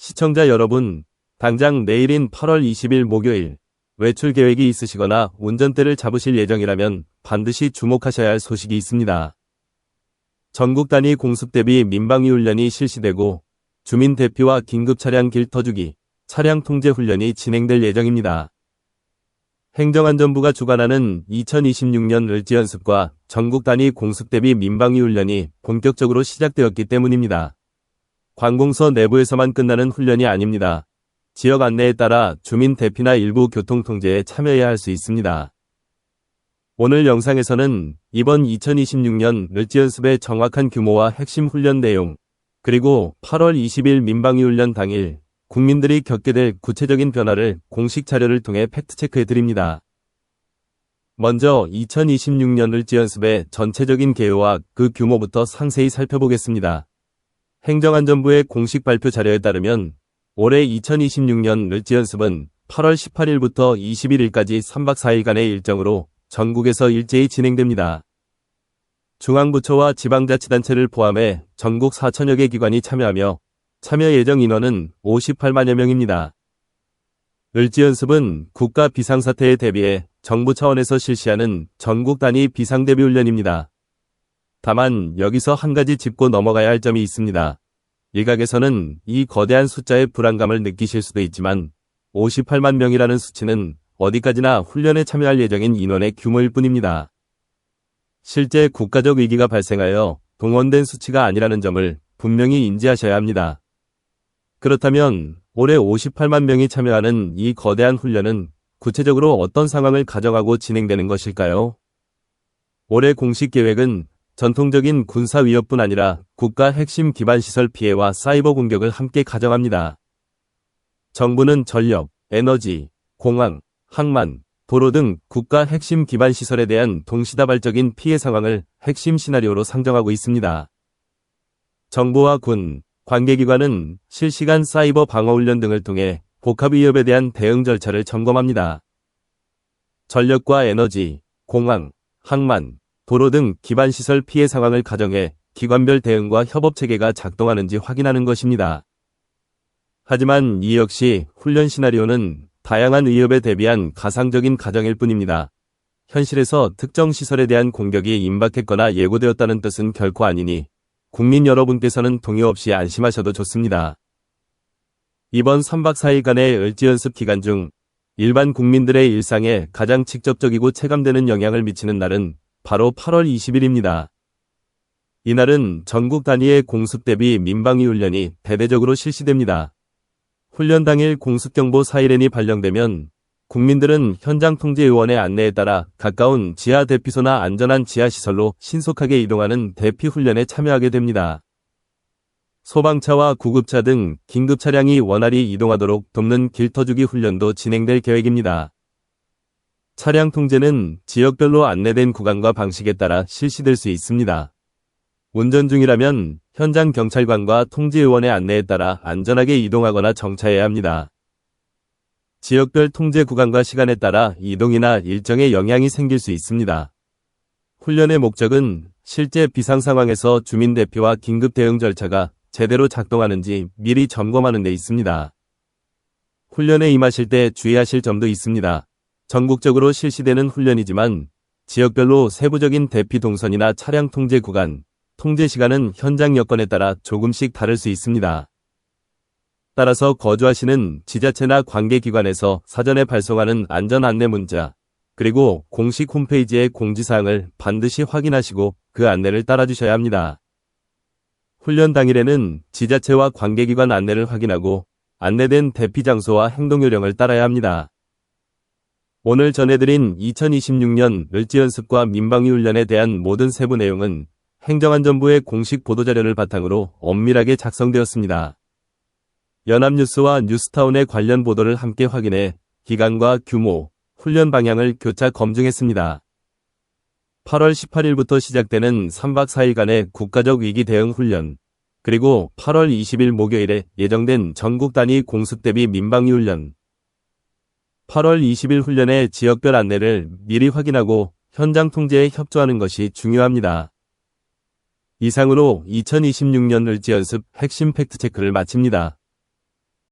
시청자 여러분, 당장 내일인 8월 20일 목요일 외출 계획이 있으시거나 운전대를 잡으실 예정이라면 반드시 주목하셔야 할 소식이 있습니다. 전국 단위 공습 대비 민방위 훈련이 실시되고 주민 대피와 긴급 차량 길 터주기, 차량 통제 훈련이 진행될 예정입니다. 행정안전부가 주관하는 2026년 을지연습과 전국 단위 공습 대비 민방위 훈련이 본격적으로 시작되었기 때문입니다. 관공서 내부에서만 끝나는 훈련이 아닙니다. 지역 안내에 따라 주민 대피나 일부 교통 통제에 참여해야 할 수 있습니다. 오늘 영상에서는 이번 2026년 을지연습의 정확한 규모와 핵심 훈련 내용, 그리고 8월 20일 민방위 훈련 당일 국민들이 겪게 될 구체적인 변화를 공식 자료를 통해 팩트체크해 드립니다. 먼저 2026년 을지연습의 전체적인 개요와 그 규모부터 상세히 살펴보겠습니다. 행정안전부의 공식 발표 자료에 따르면 올해 2026년 을지연습은 8월 18일부터 21일까지 3박 4일간의 일정으로 전국에서 일제히 진행됩니다. 중앙부처와 지방자치단체를 포함해 전국 4천여 개 기관이 참여하며 참여 예정 인원은 58만여 명입니다. 을지연습은 국가 비상사태에 대비해 정부 차원에서 실시하는 전국 단위 비상대비 훈련입니다. 다만 여기서 한 가지 짚고 넘어가야 할 점이 있습니다. 일각에서는 이 거대한 숫자의 불안감을 느끼실 수도 있지만 58만 명이라는 수치는 어디까지나 훈련에 참여할 예정인 인원의 규모일 뿐입니다. 실제 국가적 위기가 발생하여 동원된 수치가 아니라는 점을 분명히 인지하셔야 합니다. 그렇다면 올해 58만 명이 참여하는 이 거대한 훈련은 구체적으로 어떤 상황을 가정하고 진행되는 것일까요? 올해 공식 계획은 전통적인 군사 위협뿐 아니라 국가 핵심 기반 시설 피해와 사이버 공격을 함께 가정합니다. 정부는 전력, 에너지, 공항, 항만, 도로 등 국가 핵심 기반 시설에 대한 동시다발적인 피해 상황을 핵심 시나리오로 상정하고 있습니다. 정부와 군, 관계기관은 실시간 사이버 방어 훈련 등을 통해 복합 위협에 대한 대응 절차를 점검합니다. 전력과 에너지, 공항, 항만, 도로 등 기반 시설 피해 상황을 가정해 기관별 대응과 협업 체계가 작동하는지 확인하는 것입니다. 하지만 이 역시 훈련 시나리오는 다양한 위협에 대비한 가상적인 가정일 뿐입니다. 현실에서 특정 시설에 대한 공격이 임박했거나 예고되었다는 뜻은 결코 아니니 국민 여러분께서는 동요 없이 안심하셔도 좋습니다. 이번 3박 4일간의 을지연습 기간 중 일반 국민들의 일상에 가장 직접적이고 체감되는 영향을 미치는 날은 바로 8월 20일입니다. 이날은 전국 단위의 공습 대비 민방위 훈련이 대대적으로 실시됩니다. 훈련 당일 공습경보 사이렌이 발령되면 국민들은 현장 통제요원의 안내에 따라 가까운 지하 대피소나 안전한 지하시설로 신속하게 이동하는 대피훈련에 참여하게 됩니다. 소방차와 구급차 등 긴급 차량이 원활히 이동하도록 돕는 길터주기 훈련도 진행될 계획입니다. 차량 통제는 지역별로 안내된 구간과 방식에 따라 실시될 수 있습니다. 운전 중이라면 현장 경찰관과 통제요원의 안내에 따라 안전하게 이동하거나 정차해야 합니다. 지역별 통제 구간과 시간에 따라 이동이나 일정에 영향이 생길 수 있습니다. 훈련의 목적은 실제 비상 상황에서 주민 대피와 긴급 대응 절차가 제대로 작동하는지 미리 점검하는 데 있습니다. 훈련에 임하실 때 주의하실 점도 있습니다. 전국적으로 실시되는 훈련이지만 지역별로 세부적인 대피 동선이나 차량 통제 구간, 통제 시간은 현장 여건에 따라 조금씩 다를 수 있습니다. 따라서 거주하시는 지자체나 관계기관에서 사전에 발송하는 안전 안내 문자, 그리고 공식 홈페이지의 공지사항을 반드시 확인하시고 그 안내를 따라주셔야 합니다. 훈련 당일에는 지자체와 관계기관 안내를 확인하고 안내된 대피 장소와 행동 요령을 따라야 합니다. 오늘 전해드린 2026년 을지연습과 민방위 훈련에 대한 모든 세부 내용은 행정안전부의 공식 보도자료를 바탕으로 엄밀하게 작성되었습니다. 연합뉴스와 뉴스타운의 관련 보도를 함께 확인해 기간과 규모, 훈련 방향을 교차 검증했습니다. 8월 18일부터 시작되는 3박 4일간의 국가적 위기 대응 훈련, 그리고 8월 20일 목요일에 예정된 전국 단위 공습 대비 민방위 훈련, 8월 20일 훈련의 지역별 안내를 미리 확인하고 현장 통제에 협조하는 것이 중요합니다. 이상으로 2026년 을지연습 핵심 팩트체크를 마칩니다.